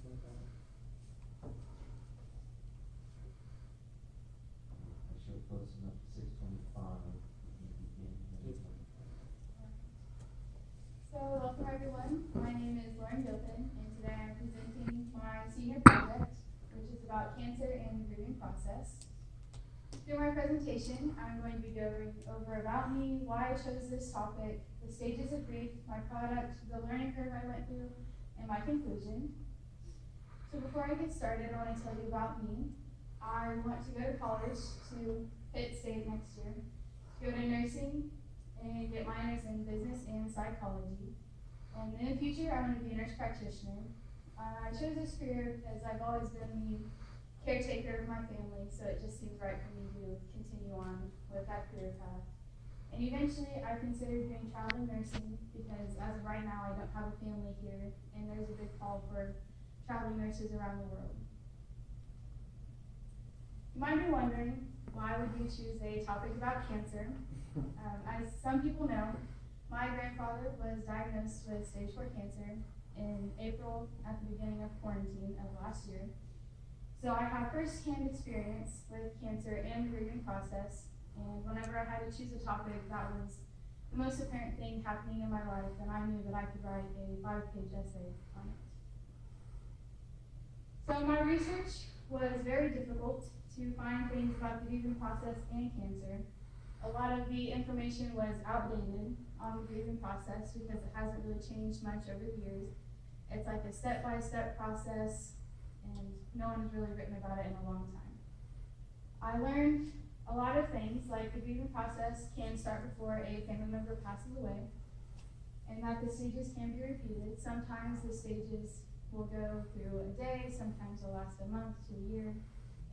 She'll close enough to 6:25. So, welcome everyone. My name is Lauren Gilpin, and today I'm presenting my senior project, which is about cancer and the grieving process. Through my presentation, I'm going to be going over about me, why I chose this topic, the stages of grief, my product, the learning curve I went through, and my conclusion. So before I get started, I want to tell you about me. I want to go to college to Pitt State next year, to go to nursing, and get minors in business and psychology. And in the future, I want to be a nurse practitioner. I chose this career because I've always been the caretaker of my family, so it just seems right for me to continue on with that career path. And eventually, I considered doing traveling nursing because as of right now, I don't have a family here, and there's a big call for traveling nurses around the world. You might be wondering, why would we choose a topic about cancer? As some people know, my grandfather was diagnosed with stage 4 cancer in April at the beginning of quarantine of last year. So I have first-hand experience with cancer and the grieving process, and whenever I had to choose a topic that was the most apparent thing happening in my life, then I knew that I could write a 5-page essay on it. So my research was very difficult to find things about the grieving process and cancer. A lot of the information was outdated on the grieving process because it hasn't really changed much over the years. It's like a step-by-step process, and no one has really written about it in a long time. I learned a lot of things, like the grieving process can start before a family member passes away, and that the stages can be repeated. Sometimes the stages will go through a day, sometimes they'll last a month to a year.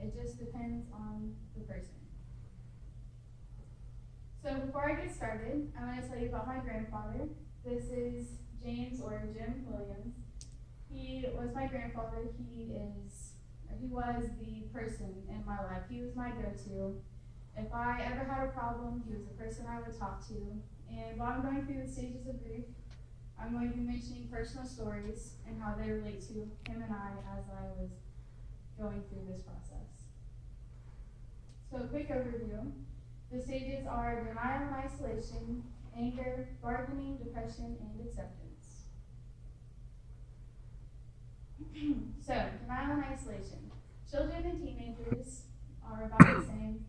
It just depends on the person. So before I get started, I'm going to tell you about my grandfather. This is James, or Jim Williams. He was my grandfather. He was the person in my life. He was my go-to. If I ever had a problem, he was the person I would talk to. And while I'm going through the stages of grief, I'm going to be mentioning personal stories and how they relate to him and I as I was going through this process. So a quick overview. The stages are denial and isolation, anger, bargaining, depression, and acceptance. So, denial and isolation. Children and teenagers are about the same.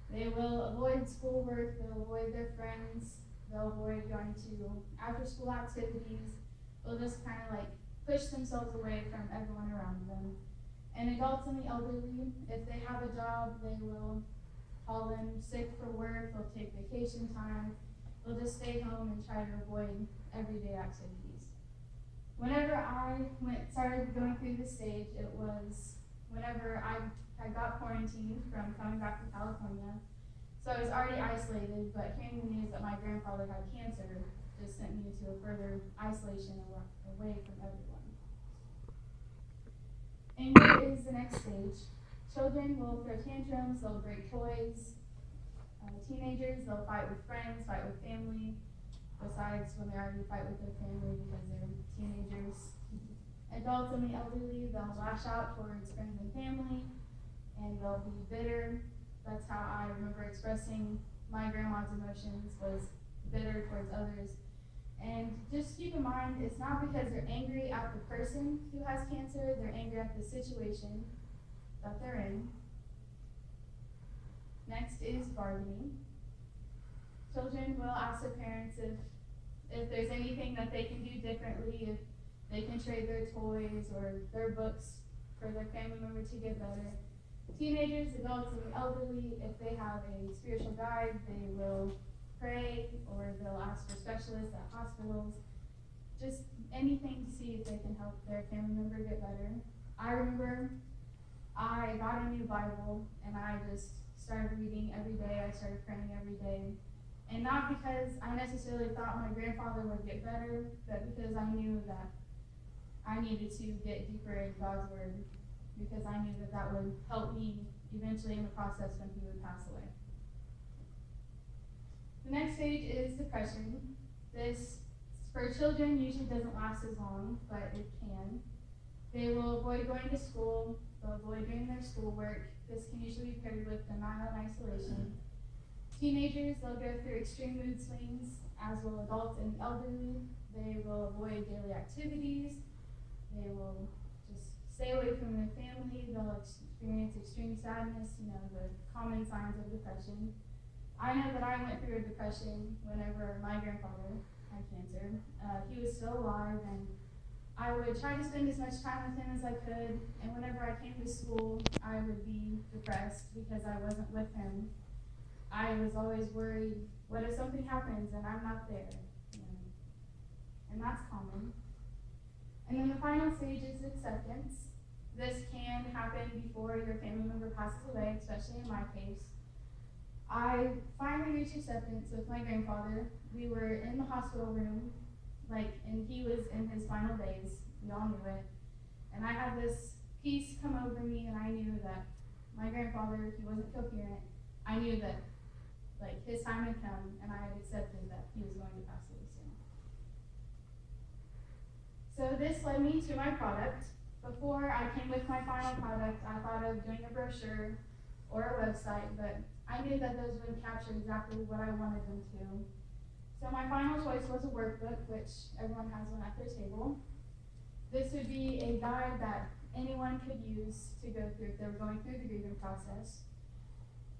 They will avoid schoolwork, they'll avoid their friends, they'll avoid going to after-school activities. They'll just kind of like push themselves away from everyone around them. And adults and the elderly, if they have a job, they will call in sick for work, they'll take vacation time, they'll just stay home and try to avoid everyday activities. Whenever I started going through this stage, it was whenever I got quarantined from coming back to California. So I was already isolated, but hearing the news that my grandfather had cancer just sent me into a further isolation away from everyone. Anger is the next stage. Children will throw tantrums, they'll break toys. Teenagers, they'll fight with friends, fight with family, besides when they already fight with their family because they're teenagers. Adults and the elderly, they'll lash out towards friends and family, and they'll be bitter. That's how I remember expressing my grandma's emotions, was bitter towards others. And just keep in mind, it's not because they're angry at the person who has cancer, they're angry at the situation that they're in. Next is bargaining. Children will ask their parents if there's anything that they can do differently, if they can trade their toys or their books for their family member to get better. Teenagers, adults, and the elderly, if they have a spiritual guide, they will pray or they'll ask for specialists at hospitals. Just anything to see if they can help their family member get better. I remember I got a new Bible and I just started reading every day. I started praying every day. And not because I necessarily thought my grandfather would get better, but because I knew that I needed to get deeper in God's Word, because I knew that would help me eventually in the process when he would pass away. The next stage is depression. This, for children, usually doesn't last as long, but it can. They will avoid going to school, they'll avoid doing their schoolwork. This can usually be paired with denial and isolation. Teenagers, they'll go through extreme mood swings, as will adults and elderly. They will avoid daily activities. They will just stay away from their family. They'll experience extreme sadness, the common signs of depression. I know that I went through a depression whenever my grandfather had cancer. He was still alive, and I would try to spend as much time with him as I could, and whenever I came to school, I would be depressed because I wasn't with him. I was always worried, what if something happens and I'm not there? And that's common. And then the final stage is acceptance. This can happen before your family member passes away, especially in my case. I finally reached acceptance with my grandfather. We were in the hospital room, and he was in his final days. We all knew it. And I had this peace come over me, and I knew that my grandfather, he wasn't coherent. I knew that, his time had come, and I had accepted that he was going to pass away soon. So this led me to my product. Before I came with my final product, I thought of doing a brochure or a website, but I knew that those wouldn't capture exactly what I wanted them to. So my final choice was a workbook, which everyone has one at their table. This would be a guide that anyone could use to go through if they were going through the grieving process.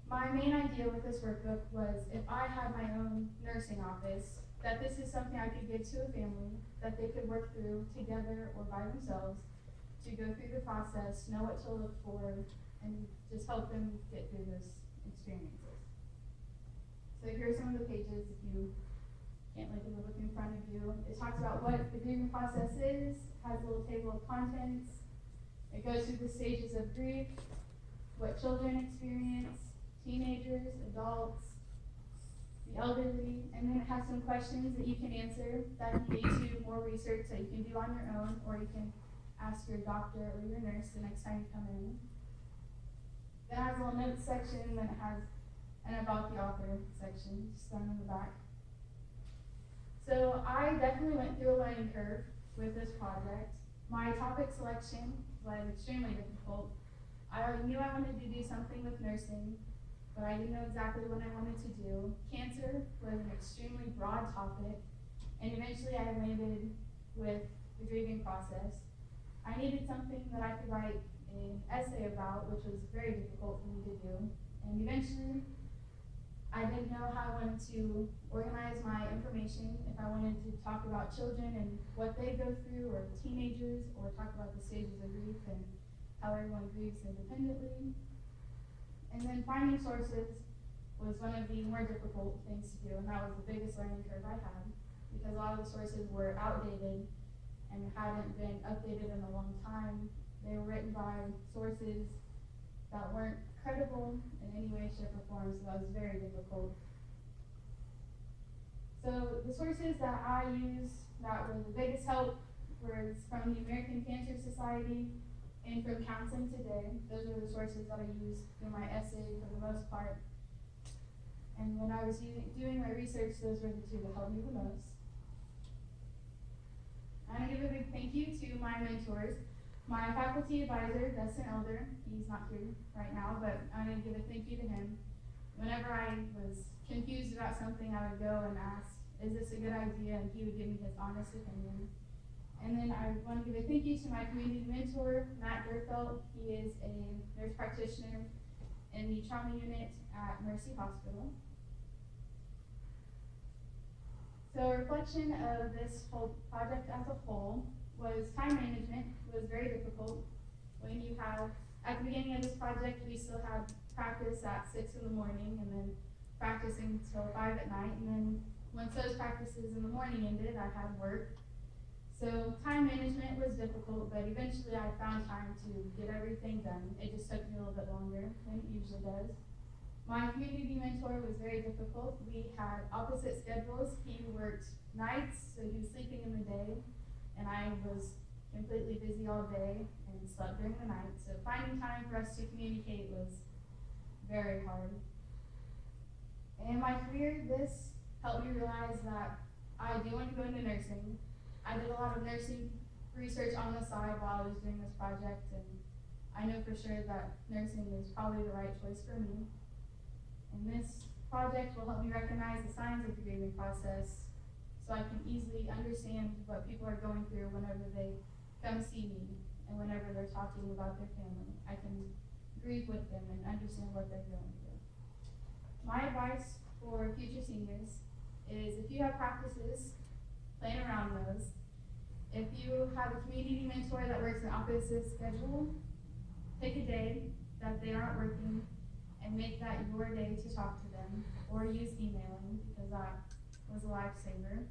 My main idea with this workbook was if I had my own nursing office, that this is something I could give to a family that they could work through together or by themselves to go through the process, know what to look for, and just help them get through those experiences. So here are some of the pages if you can't look at the book in front of you. It talks about what the grieving process is, has a little table of contents. It goes through the stages of grief, what children experience, teenagers, adults, the elderly, and then it has some questions that you can answer that can lead to more research that you can do on your own, or you can ask your doctor or your nurse the next time you come in. Then it has a little notes section, then it has an about the author section, just down in the back. So I definitely went through a learning curve with this project. My topic selection was extremely difficult. I knew I wanted to do something with nursing, but I didn't know exactly what I wanted to do. Cancer was an extremely broad topic, and eventually I landed with the grieving process. I needed something that I could write an essay about, which was very difficult for me to do. And eventually, I didn't know how I wanted to organize my information, if I wanted to talk about children and what they go through, or teenagers, or talk about the stages of grief and how everyone grieves independently. And then finding sources was one of the more difficult things to do, and that was the biggest learning curve I had, because a lot of the sources were outdated and hadn't been updated in a long time. They were written by sources that weren't credible in any way, shape, or form, so that was very difficult. So the sources that I used that were the biggest help was from the American Cancer Society and from Counseling Today. Those were the sources that I used for my essay for the most part. And when I was doing my research, those were the two that helped me the most. I want to give a big thank you to my mentors. My faculty advisor, Dustin Elder, he's not here right now, but I want to give a thank you to him. Whenever I was confused about something, I would go and ask, is this a good idea? And he would give me his honest opinion. And then I want to give a thank you to my community mentor, Matt Gerfeld. He is a nurse practitioner in the trauma unit at Mercy Hospital. So a reflection of this whole project as a whole was time management was very difficult. When you have, at the beginning of this project, we still had practice at 6 in the morning and then practicing till 5 at night. And then once those practices in the morning ended, I had work. So time management was difficult, but eventually I found time to get everything done. It just took me a little bit longer than it usually does. My community mentor was very difficult. We had opposite schedules. He worked nights, so he was sleeping in the day, and I was completely busy all day and slept during the night. So finding time for us to communicate was very hard. In my career, this helped me realize that I do want to go into nursing. I did a lot of nursing research on the side while I was doing this project, and I know for sure that nursing is probably the right choice for me. And this project will help me recognize the signs of the grieving process so I can easily understand what people are going through whenever they come see me and whenever they're talking about their family. I can grieve with them and understand what they're going through. My advice for future seniors is if you have practices, plan around those. If you have a community mentor that works an opposite schedule, take a day that they aren't working and make that your day to talk to them, or use emailing because that was a lifesaver.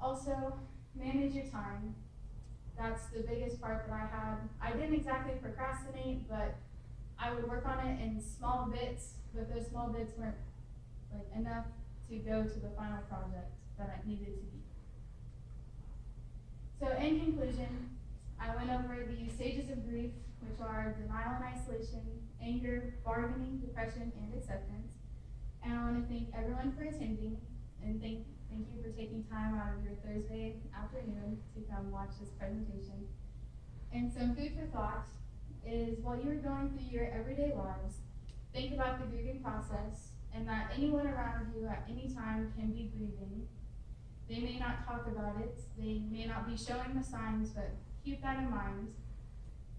Also, manage your time. That's the biggest part that I had. I didn't exactly procrastinate, but I would work on it in small bits, but those small bits weren't like enough to go to the final project that I needed to be. So in conclusion, I went over the stages of grief, which are denial and isolation, anger, bargaining, depression, and acceptance. And I want to thank everyone for attending, and thank you for taking time out of your Thursday afternoon to come watch this presentation. And some food for thought is while you're going through your everyday lives, think about the grieving process and that anyone around you at any time can be grieving. They may not talk about it, they may not be showing the signs, but keep that in mind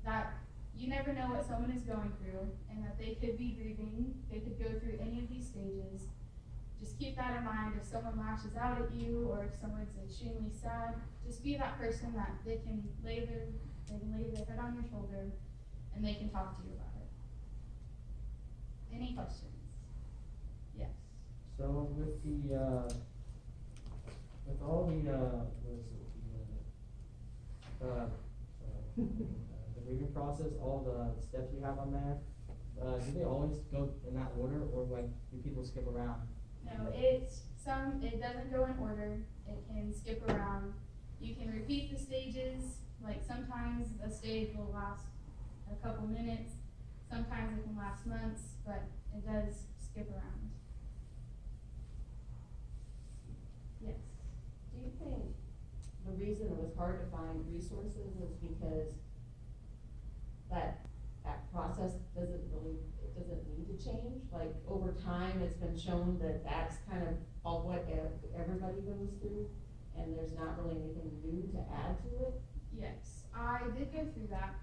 that you never know what someone is going through and that they could be grieving, they could go through any of these stages. Just keep that in mind. If someone lashes out at you or if someone's extremely sad, just be that person that they can lay their head on your shoulder and they can talk to you about it. Any questions? Yes. So with the, with all the, the grieving process, all the steps you have on there, do they always go in that order, or like, do people skip around? No, it doesn't go in order. It can skip around. You can repeat the stages, like sometimes a stage will last a couple minutes, sometimes it can last months, but it does skip around. Yes. Do you think the reason it was hard to find resources is because that process doesn't need to change? Like over time, it's been shown that that's kind of all what everybody goes through, and there's not really anything new to add to it? Yes, I did go through that.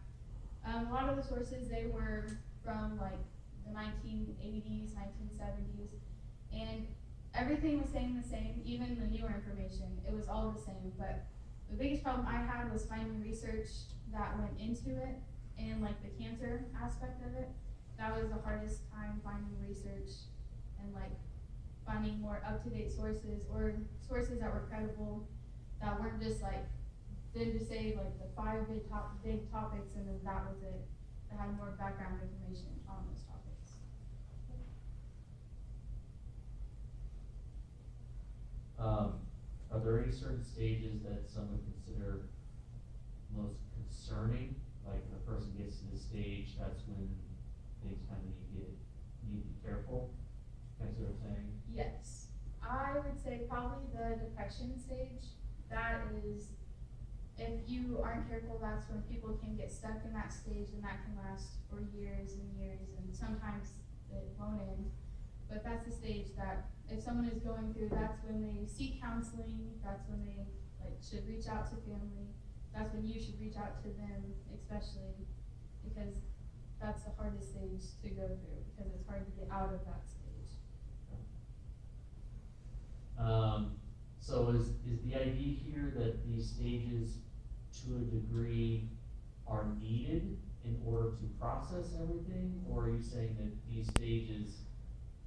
A lot of the sources, they were from like the 1980s, 1970s, and everything was staying the same, even the newer information, it was all the same. But the biggest problem I had was finding research that went into it, and like the cancer aspect of it. That was the hardest time finding research and like finding more up-to-date sources or sources that were credible, that weren't just like, didn't just say like the 5 big topics and then that was it. That had more background information on those topics. Are there any certain stages that some would consider most concerning? Like if a person gets to this stage, that's when things kind of need to be careful. Kind of what I'm saying? Yes, I would say probably the depression stage. That is, if you aren't careful, that's when people can get stuck in that stage, and that can last for years and years, and sometimes it won't end. But that's the stage that if someone is going through, that's when they seek counseling, that's when they should reach out to family, that's when you should reach out to them, especially because that's the hardest stage to go through, because it's hard to get out of that stage. So is the idea here that these stages to a degree are needed in order to process everything, or are you saying that these stages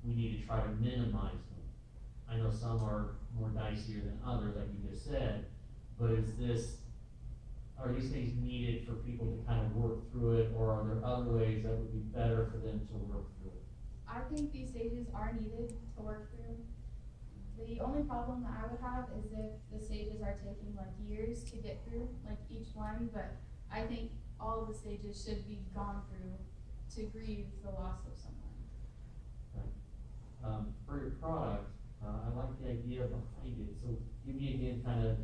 we need to try to minimize them? I know some are more dicier than others, like you just said, but are these things needed for people to kind of work through it, or are there other ways that would be better for them to work through it? I think these stages are needed to work through. The only problem that I would have is if the stages are taking like years to get through, like each one, but I think all of the stages should be gone through to grieve the loss of someone. Right. For your product, I like the idea behind it, so give me again kind of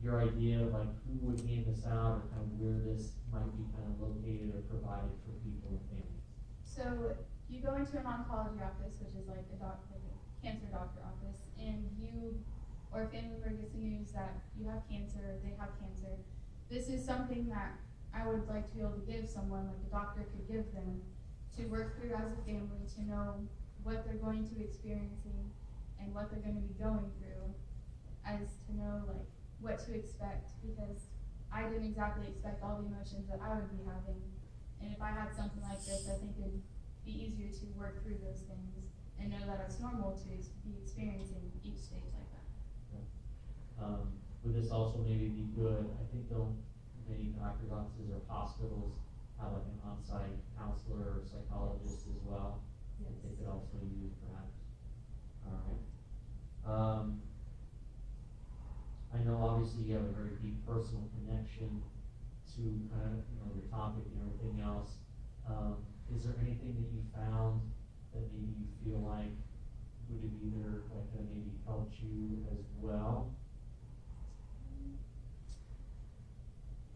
your idea of like who would hand this out or kind of where this might be kind of located or provided for people and families? So you go into an oncology office, which is like like a cancer doctor office, and you or a family member gets the news that you have cancer, or they have cancer. This is something that I would like to be able to give someone, like a doctor could give them, to work through as a family, to know what they're going to be experiencing and what they're going to be going through, as to know like what to expect, because I didn't exactly expect all the emotions that I would be having. And if I had something like this, I think it'd be easier to work through those things and know that it's normal to be experiencing each stage like that. Would this also maybe be good, I think don't many doctor's offices or hospitals have like an on-site counselor or psychologist as well? That they could also use perhaps. Alright. I know obviously you have a very deep personal connection to kind of, your topic and everything else. Is there anything that you found that maybe you feel like would have either like maybe helped you as well?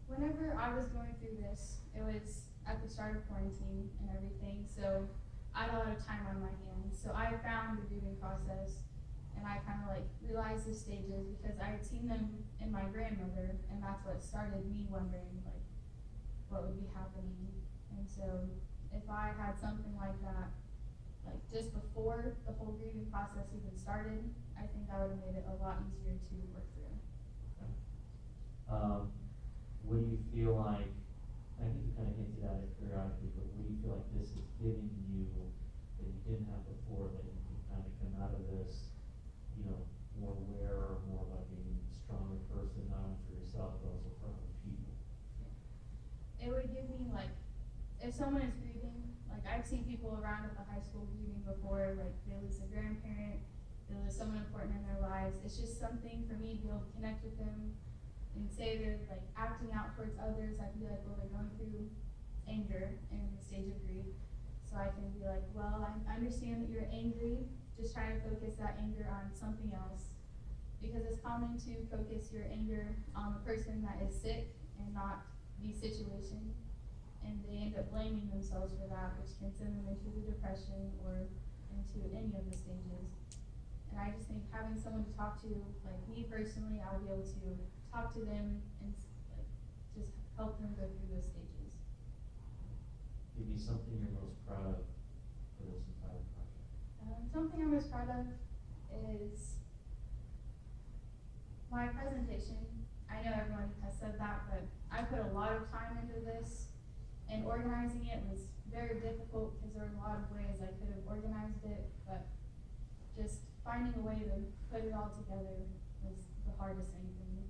Whenever I was going through this, it was at the start of quarantine and everything, so I had a lot of time on my hands. So I found the grieving process, and I kind of like realized the stages because I had seen them in my grandmother, and that's what started me wondering like what would be happening. And so if I had something like that, like just before the whole grieving process even started, I think that would have made it a lot easier to work through. What do you feel like, I think you kind of hinted at it periodically, but what do you feel like this is giving you that you didn't have before, that you can kind of come out of this, more aware or more about being a stronger person, not only for yourself, but also for other people? It would give me like, if someone is grieving, like I've seen people around at the high school grieving before, like they lose a grandparent, they lose someone important in their lives. It's just something for me to be able to connect with them and say they're like acting out towards others. I can be like, well, they're going through anger in the stage of grief. So I can be like, well, I understand that you're angry. Just try to focus that anger on something else. Because it's common to focus your anger on the person that is sick and not the situation. And they end up blaming themselves for that, which can send them into the depression or into any of the stages. And I just think having someone to talk to, like me personally, I'll be able to talk to them and like just help them go through those stages. Give me something you're most proud of for this entire project. Something I'm most proud of is my presentation. I know everyone has said that, but I put a lot of time into this, and organizing it was very difficult because there were a lot of ways I could have organized it, but just finding a way to put it all together was the hardest thing for me.